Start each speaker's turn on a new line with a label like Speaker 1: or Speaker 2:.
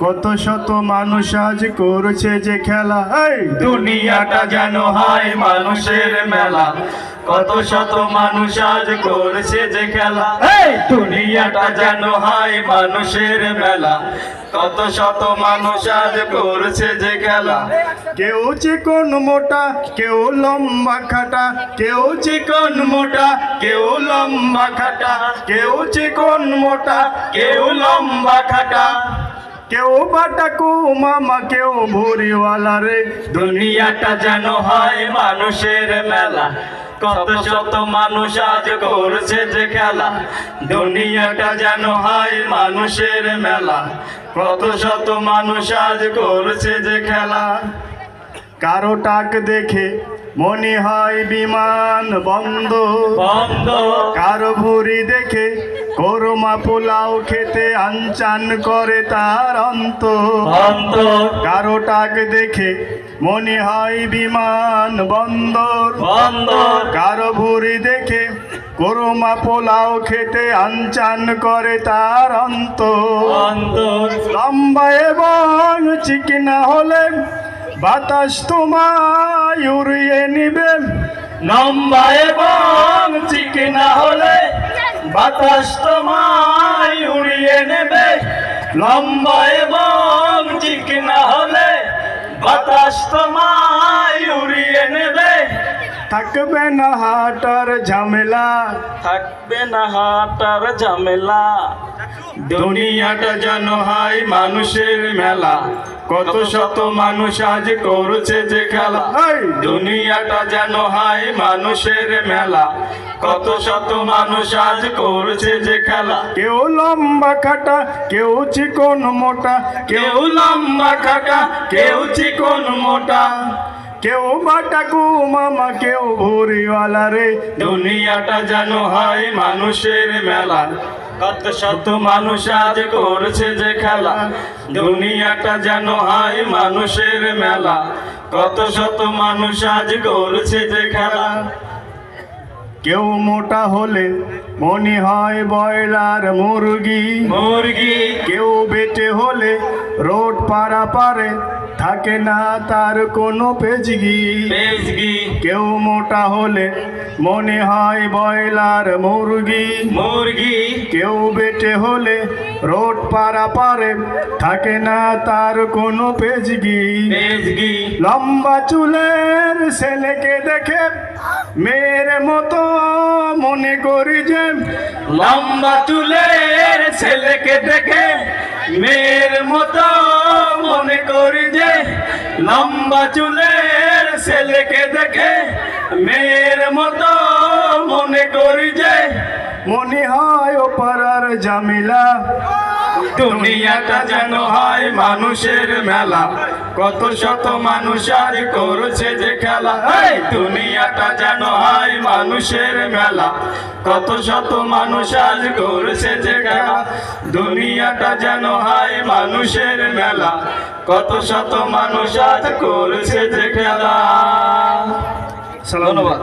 Speaker 1: কত শত মানুষ আজ করছে যে খেলা, এই
Speaker 2: দুনিয়াটা যেন হয় মানুষের মেলা, কত শত মানুষ আজ করছে যে খেলা। এই দুনিয়াটা যেন হয় মানুষের মেলা, কত শত মানুষ আজ করছে যে খেলা।
Speaker 1: কেউ চিকন মোটা, কেউ লম্বা খাটা, কেউ চিকন মোটা, কেউ লম্বা খাটা, কেউ চিকন মোটা, কেউ লম্বা খাটা, কেউ বাটাকু মামা, কেউ ভুরিওয়ালা রে।
Speaker 2: দুনিয়াটা যেন হয় মানুষের মেলা, কত শত মানুষ আজ করছে যে খেলা। দুনিয়াটা যেন হয় মানুষের মেলা, কত শত মানুষ আজ করছে যে খেলা।
Speaker 1: কারো টাক দেখে মনে হয় বিমান বন্ধ,
Speaker 2: বন্ধ
Speaker 1: কারো ভুরি দেখে কোরমা পোলাও খেতে আনচান করে তার
Speaker 2: অন্তর,
Speaker 1: কারো টাক দেখে মনে হয় বিমান বন্দর,
Speaker 2: বন্দর
Speaker 1: কারো ভুরি দেখে কোরমা পোলাও খেতে আনচান করে তার
Speaker 2: অন্তর।
Speaker 1: লম্বা এবং চিকনা হলে বাতাস তোমায় উড়িয়ে নিবে,
Speaker 2: লম্বা এবং চিকনা হলে বাতাস তোমায় উড়িয়ে নেবে। লম্বা এবং চিকনা হলে বাতাস তোমায় উড়িয়ে নেবে।
Speaker 1: থাকবে না হাটার ঝামেলা,
Speaker 2: থাকবে না হাটার ঝামেলা।
Speaker 1: দুনিয়াটা যেন হয় মানুষের মেলা, কত শত মানুষ আজ করছে যে খেলা। এই
Speaker 2: দুনিয়াটা যেন হয় মানুষের মেলা, কত শত মানুষ আজ করছে যে খেলা।
Speaker 1: কেউ লম্বা খাটা, কেউ চিকন মোটা,
Speaker 2: কেউ লম্বা খাটা, কেউ চিকন মোটা,
Speaker 1: কেউ বাটাকু মামা, কেউ ভুরিওয়ালা রে।
Speaker 2: দুনিয়াটা যেন হয় মানুষের মেলা, কত শত মানুষ আজ করছে যে খেলা। দুনিয়াটা যেন হয় মানুষের মেলা, কত শত মানুষ আজ করছে যে খেলা।
Speaker 1: কেউ মোটা হলে মনে হয় ব্রয়লার মুরগি,
Speaker 2: মুরগি
Speaker 1: কেউ বেটে হলে রোড পারা পারে থাকে না তার কোনো পেজগি।
Speaker 2: পেজগি
Speaker 1: কেউ মোটা হলে মনে হয় ব্রয়লার মুরগি,
Speaker 2: মুরগি
Speaker 1: কেউ বেটে হলে রোড পারা পারে থাকে না তার কোনো পেজগি।
Speaker 2: পেজগি
Speaker 1: লম্বা চুলের ছেলেকে দেখে মেয়ের মতো মনে করি যে,
Speaker 2: লম্বা চুলের ছেলেকে দেখে মেয়ের মতো মনে করি যে। লম্বা চুলের ছেলেকে দেখে মেয়ের মতো মনে করি যে।
Speaker 1: মনে হয় ও পাড়ার জামিলা।
Speaker 2: দুনিয়াটা যেন হয় মানুষের মেলা, কত শত মানুষ আজ করছে যে খেলা। এই দুনিয়াটা যেন হয় মানুষের মেলা, কত শত মানুষ আজ করছে যে খেলা। দুনিয়াটা যেন হয় মানুষের মেলা, কত শত মানুষ আজ করছে যে খেলা।
Speaker 1: ধন্যবাদ।